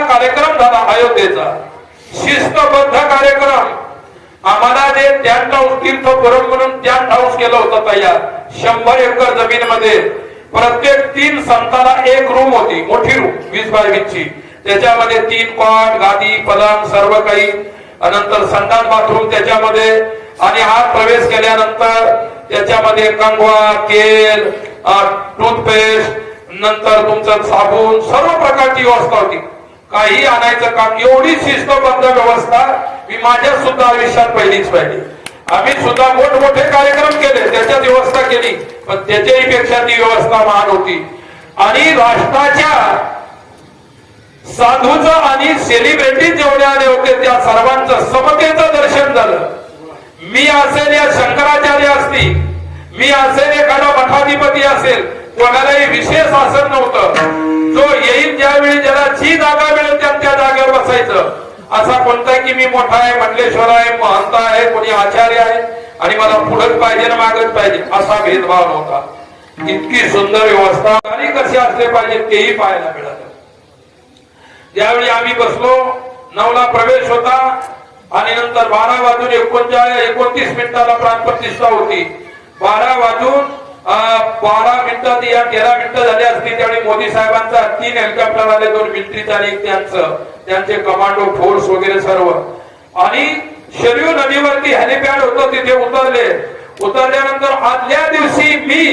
कार्यक्रम झाला अयोध्येचा शिस्तबद्ध कार्यक्रम. आम्हाला जे टेंट हाऊस तीर्थपुरम म्हणून टेंट हाऊस केलं होतं तयार 100 एकर जमीनमध्ये. प्रत्येक 3 संतांना एक रूम होती, मोठी रूम 20 बाय 20 ची. त्याच्यामध्ये 3 कॉट, गादी, पलंग सर्व काही. नंतर संडास बाथरूम त्याच्यामध्ये. आणि आत प्रवेश केल्यानंतर त्याच्यामध्ये कंगवा, तेल, टूथपेस्ट, नंतर तुमचं साबून, सर्व प्रकारची व्यवस्था होती. काही आणायचं काम. एवढी शिस्तबद्ध व्यवस्था मी माझ्या सुद्धा आयुष्यात पहिलीच पाहिली. आम्ही सुद्धा मोठमोठे कार्यक्रम केले, त्याच्यात व्यवस्था केली, पण त्याच्याही पेक्षा ती व्यवस्था महान होती. आणि राष्ट्राच्या साधूचं आणि सेलिब्रिटी जेवढे आले होते त्या सर्वांचं समतेचं दर्शन झालं. मी असेल या शंकराचार्य असतील, मी असेल एखादा मठाधिपती असेल, कोणालाही विशेष आसन नव्हतं. जो येईल ज्यावेळी ज्याला जी जागा मिळेल त्या जागेवर बसायचं. असा कोणता की मी मोठा आहे, मंडलेश्वर आहे, महंत आहे, कोणी आचार्य आहे आणि मला पुढच पाहिजे ना मागच पाहिजे असा भेदभाव नव्हता. इतकी सुंदर व्यवस्था आणि कसे असले पाहिजे तेही पाहायला मिळालं. ज्यावेळी आम्ही बसलो 9 ला प्रवेश होता आणि नंतर 12 वाजून 29 मिनिटाला प्राणप्रतिष्ठा होती. 12 वाजून 12 मिनिटात या 13 मिनिटं झाली असती त्यावेळी मोदी साहेबांचा 3 हेलिकॉप्टर आले, 2 मिलिटरीचे आणि त्यांचे कमांडो फोर्स वगैरे सर्व. आणि शरयू नदीवरती हेलिपॅड होतं, तिथे उतरल्यानंतर आदल्या दिवशी मी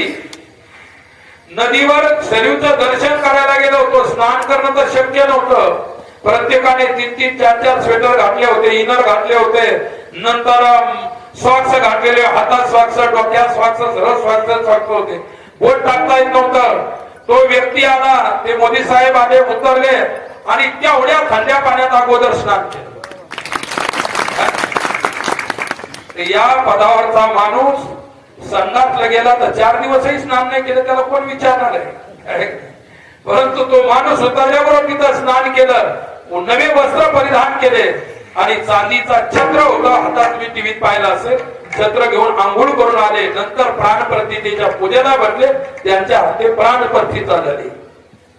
नदीवर शरयूचं दर्शन करायला गेलो होतो. स्नान करणं तर शक्य नव्हतं. प्रत्येकाने 3-3, 4-4 स्वेटर घातले होते, इनर घातले होते, नंतर सॉक्स घातलेले, हातात सॉक्स, डोक्यात सॉक्स, सरळ सॉक्स होते. बोट टाकता येत नव्हतं. तो व्यक्ती आला, ते मोदी साहेब आले, उतरले आणि तेवढ्या थंड्या पाण्यात अगोदर स्नान केलं. या पदावरचा माणूस संडासला गेला तर 4 दिवसही स्नान नाही केलं, त्याला कोण विचारणार आहे. परंतु तो माणूस उतरल्याबरोबर तिथं स्नान केलं, नवे वस्त्र परिधान केले आणि चांदीचा छत्र होता हातात. तुम्ही टीव्हीत पाहिलं असेल. छत्र घेऊन आंघोळ करून आले. नंतर प्राणप्रतिष्ठेच्या पूजेला बसले. त्यांच्या हाते प्राणप्रतिष्ठा झाली.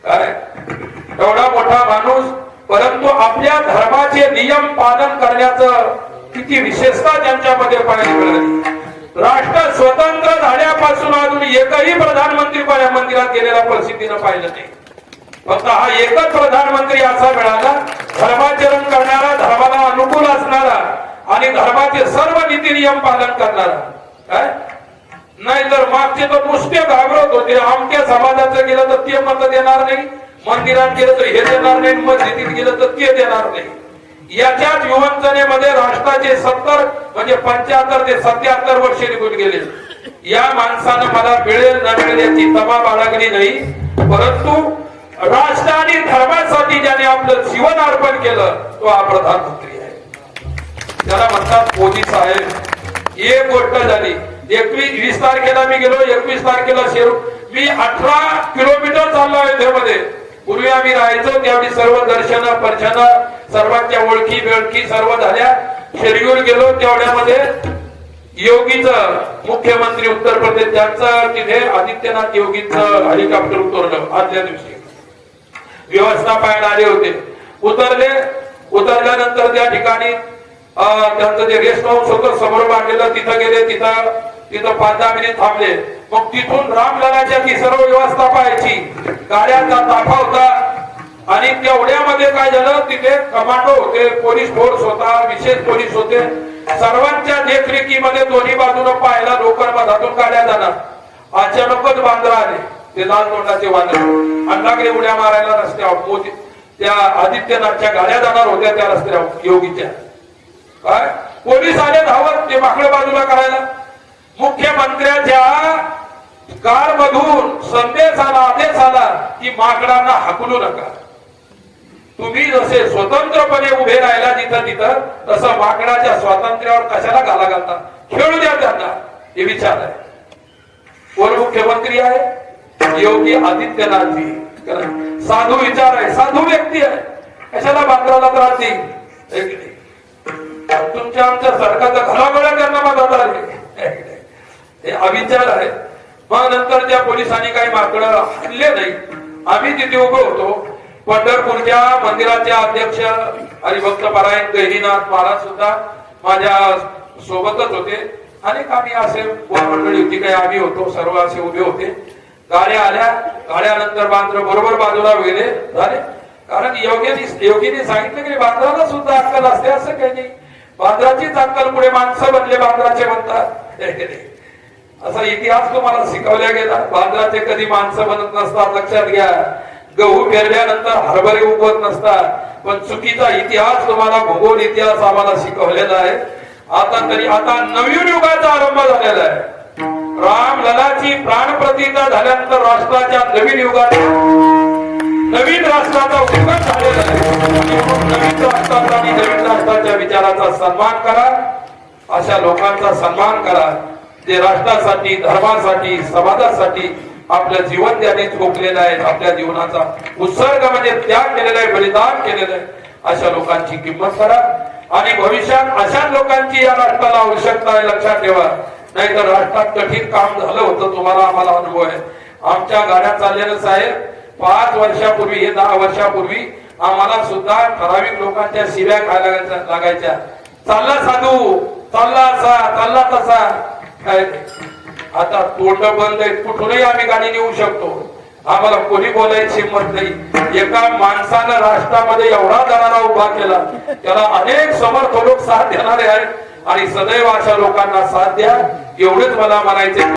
काय एवढा मोठा माणूस, परंतु आपल्या धर्माचे नियम पालन करण्याचं किती विशेषता त्यांच्यामध्ये पाहायला मिळाली. राष्ट्र स्वतंत्र झाल्यापासून अजून एकही प्रधानमंत्री मंदिरात गेलेला प्रसिद्धीनं पाहिलं नाही. फक्त हा एकच प्रधानमंत्री असा मिळाला, धर्माचरण करणारा, धर्माला अनुकूल असणारा आणि धर्माचे सर्व नीती नियम पालन करणारा. काय नाही तर मागचे तर नुसते घाबरत होते. आमच्या समाजाचं गेलं तर ते मत देणार नाही, मंदिरात गेलं तर हे देणार नाही, मस्जिदीत गेलं तर ते देणार नाही. याच्याच विवंचनेमध्ये राष्ट्राचे 70 म्हणजे 75 ते 77 वर्ष निघून गेले. या माणसानं मला मिळेल न मिळेल याची तमा बाळगली नाही, परंतु राष्ट्र आणि धर्मासाठी ज्याने आपलं जीवन अर्पण केलं तो हा प्रधानमंत्री आहे. त्याला म्हणतात मोदी साहेब. एक गोष्ट झाली, 20 तारखेला मी गेलो, 21 तारखेला मी 18 किलोमीटर चाललो अयोध्येमध्ये. पूर्वी आम्ही राहायचो त्यावेळी सर्व दर्शन पर्शन सर्वांच्या ओळखी बेळखी सर्व झाल्या. शरयूर गेलो तेवढ्यामध्ये योगीचं मुख्यमंत्री उत्तर प्रदेश त्यांचं तिथे आदित्यनाथ योगीचं हेलिकॉप्टर उतरलं. आदल्या दिवशी व्यवस्था पाहायला आले होते. उतरल्यानंतर त्या ठिकाणी त्यांचं जे रेस्ट हाऊस होतं समोर बांधलेलं तिथं गेले. तिथं 5-10 मिनिट थांबले. मग तिथून रामललाच्या ती सर्व व्यवस्था पाहायची. गाड्यांचा ताफा होता आणि तेवढ्यामध्ये काय झालं, तिथे कमांडो होते, पोलीस फोर्स होता, विशेष पोलीस होते. सर्वांच्या देखरेखीमध्ये दोन्ही बाजूने पाहायला लोकांमधातून गाड्या जाणार. अचानकच बांद्रा आले, ते लाल तोंडाचे वांदर अंडाकडे उड्या मारायला रस्त्यावर. त्या आदित्यनाथच्या गाड्या जाणार होत्या त्या रस्त्यावर योगीच्या. काय पोलीस आले धावत ते माकडे बाजूला करायला. मुख्यमंत्र्याच्या कार मधून संदेश आला, आदेश आला की माकडांना हाकलू नका. तुम्ही जसे स्वतंत्रपणे उभे राहिला तिथं तसं माकडाच्या स्वातंत्र्यावर कशाला घालता, खेळू द्या त्यांना. हे विचार आहे. कोण मुख्यमंत्री आहे? योगी आदित्यनाथजी. साधू विचार आहे, साधू व्यक्ती आहे. कशाला बांद्राला त्रास देईल? तुमच्या आमच्या सरकारचा घराघरा त्यांना मदत आली. हे अविचार आहे. मग नंतर त्या पोलिसांनी काही माकडं हल्ले नाही. आम्ही तिथे उभे होतो. पंढरपूरच्या मंदिराचे अध्यक्ष हरिभक्त परायण गहिनीनाथ महाराज सुद्धा माझ्या सोबतच होते. अनेक आम्ही असे मंडळी होती, काही आम्ही होतो, सर्व असे उभे होते. गाड्या आल्या, गाड्यानंतर बांद्र बरोबर बाजूला गेले झाले. कारण योगीने सांगितलं की बांद्राला सुद्धा अक्कल असते असं काही नाही. बांद्राचीच अक्कल पुढे माणसं बनले बांद्राचे म्हणतात. असा इतिहास तुम्हाला शिकवल्या गेला. बांद्राचे कधी माणसं बनत नसतात, लक्षात घ्या. गहू पेरल्यानंतर हरभरे उगवत नसतात. पण चुकीचा इतिहास तुम्हाला, भूगोल इतिहास आम्हाला शिकवलेला आहे. आता नवीन युगाचा आरंभ झालेला आहे. राम ललाची प्राण प्रतिष्ठा झाल्यानंतर राष्ट्राच्या नवीन युगात नवीन राष्ट्राचा उगम झालेला आहे. नवीन राष्ट्राचा आणि नवीन राष्ट्राच्या विचाराचा सन्मान करा. अशा लोकांचा सन्मान करा जे राष्ट्रासाठी, धर्मासाठी, समाजासाठी आपलं जीवन त्याने झोकलेलं आहे. आपल्या जीवनाचा उत्सर्ग म्हणजे त्याग केलेला आहे, बलिदान केलेलं आहे. अशा लोकांची किंमत करा. आणि भविष्यात अशा लोकांची या राष्ट्राला आवश्यकता आहे, लक्षात ठेवा. नाहीतर राष्ट्रात कठीण काम झालं होतं. तुम्हाला आम्हाला अनुभव आहे. आमच्या गाड्या चाललेल्या साहेब 5 वर्षापूर्वी, हे 10 वर्षापूर्वी आम्हाला सुद्धा ठराविक लोकांच्या शिव्या खायला लागायच्या. चालला साधू, चालला असा, चालला तसा. काय आता तोंड बंद आहे, कुठूनही आम्ही गाडी नेऊ शकतो. आम्हाला कोणी बोलायची हिंमत नाही. एका माणसानं राष्ट्रामध्ये एवढा दरारा उभा केला, त्याला अनेक समर्थ लोक साथ देणारे आहेत. आणि सदैव अशा लोकांना साथ द्या, एवढेच मला म्हणायचे.